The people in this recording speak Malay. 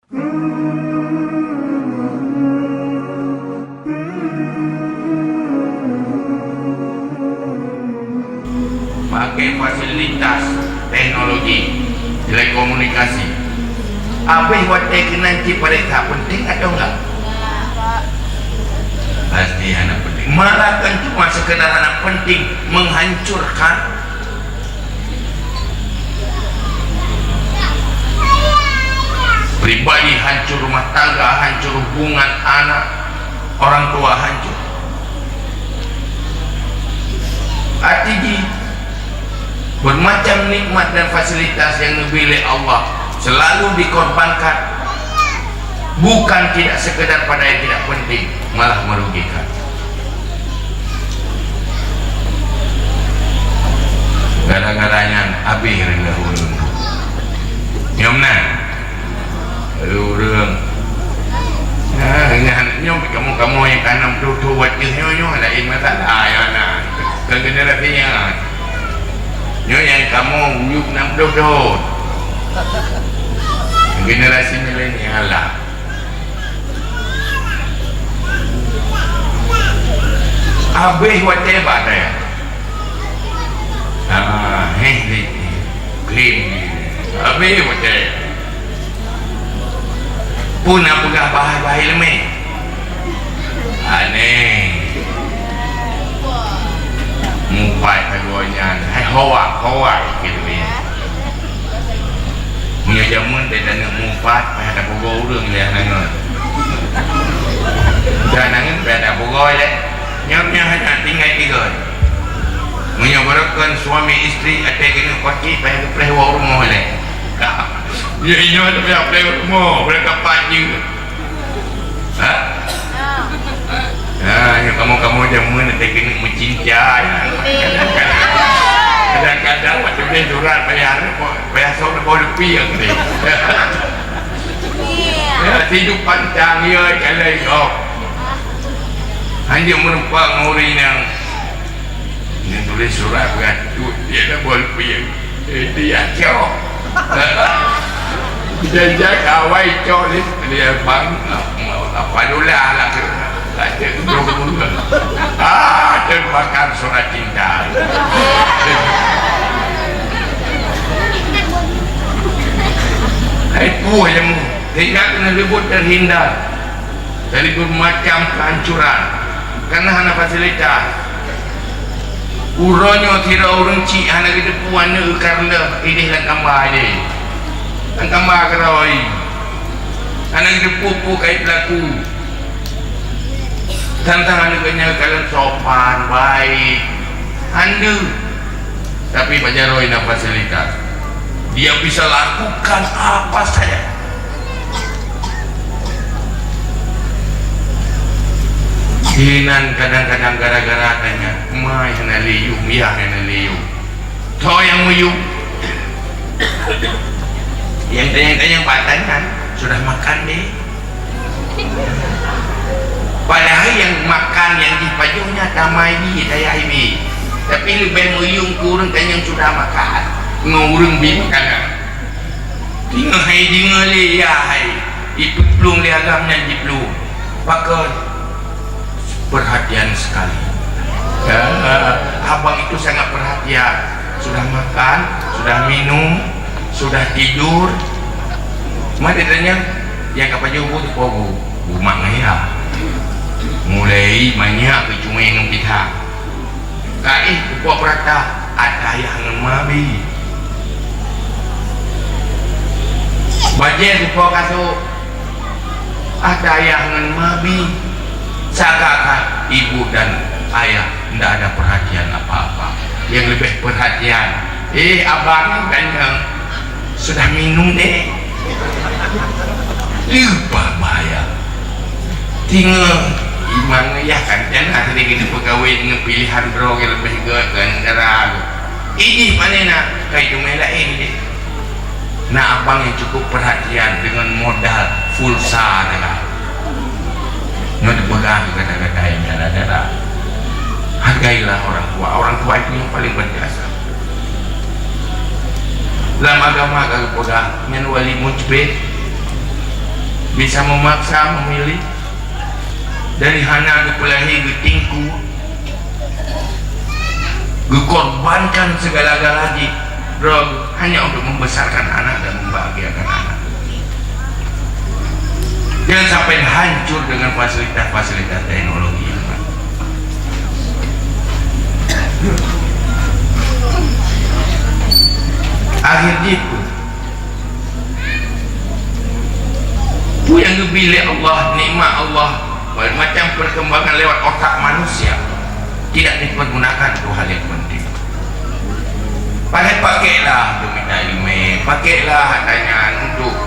pakai fasilitas teknologi telekomunikasi. Apa yang nanti pada tak penting atau enggak? Pasti anak penting. Malah kan cuma sekedar anak penting menghancurkan pribadi, hancur rumah tangga, hancur hubungan anak, orang tua hancur. Artinya bermacam nikmat dan fasilitas yang diberi Allah selalu dikorbankan, bukan tidak sekedar pada yang tidak penting, malah merugikan. Gara-garanya habis rendah ulun nyomna urang nyom kamu yang kanam tu wajah nyo lain masalah ya nak ke generasinya nyo yang kamu nyuk nam do generasi milenial lah. Habis wajah apa ya? Klaim habis wajah pun apa gak bahaya lemeh aneh mumpai keduanya hawa gitu ya punya jamun dia nak mumpat payah ada pogol urang dia nangan dan nangan payah ada pogol ya nyamnya hanya tinggal tiga menyebarakan suami istri ada kena kaki payah ke pelihwa rumah le dia ini ada pelihwa rumah mereka pagi yang kamu jamun ada kena mencintai kadang-kadang macam dia duran payah seorang bawa lebih yang ni hidup panjang ya kalau hanya menumpang orang yang tulis surat beratuh dia dah bawa lebih yang dia cok dia kawai cok dia bang apa dulah lah termakan surat cinta itu yang tidak kena ribut terhindar dari bermacam kehancuran karena hanya fasilitas uronyo tidak orang cik hanya kita puan karena ini dan tambah ini dan tambah keroi hanya kita pupu kait pelaku tantangan dengannya kalian sopan baik anda tapi Pak Jaroi nak fasilitas dia bisa lakukan apa saja hinan kadang-kadang gara-gara tanya mai hana liu mia hana liu to yang muyu yang tanya-tanya patangan sudah makan deh padahal yang makan yang dipajunya tamai ni daya ini tapi lebih muyung kurang kan yang sudah makan ngurung bi makanan tinggal hai tinggal le ya hai itu belum liagamnya di belum pakai perhatian sekali abang itu sangat perhatian sudah makan sudah minum sudah tidur mari tanya yang kapaju bu tu pogu rumah ngaya mulai banyak cuma yang kita kai buat perata ada yang mabi bajet buat kasut ada yang mabi sagakah ibu dan ayah tidak ada perhatian apa-apa yang lebih perhatian abang kan yang sudah minum deh lupa bayar tinggal imang ya kan jangan hari kita pegawai dengan pilihan bro yang lebih ke negara ini mana nak kayak cuma lain deh nak abang yang cukup perhatian dengan modal fulsa adalah nak dipegang kata-kata yang ada hargailah orang tua itu yang paling berjasa dalam agama kalau pegang yang wali mujbid bisa memaksa memilih dari hana kepelahi getingku, gekorbankan segala-galanya bro, hanya untuk membesarkan anak dan membahagiakan anak. Jangan sampai hancur dengan fasilitas-fasilitas teknologi yang ada. Akhirnya itu yang dipilih Allah, nikmat Allah, macam perkembangan lewat otak manusia tidak dipergunakan untuk hal yang penting. Pakailah untuk minta email, pakailah katanya untuk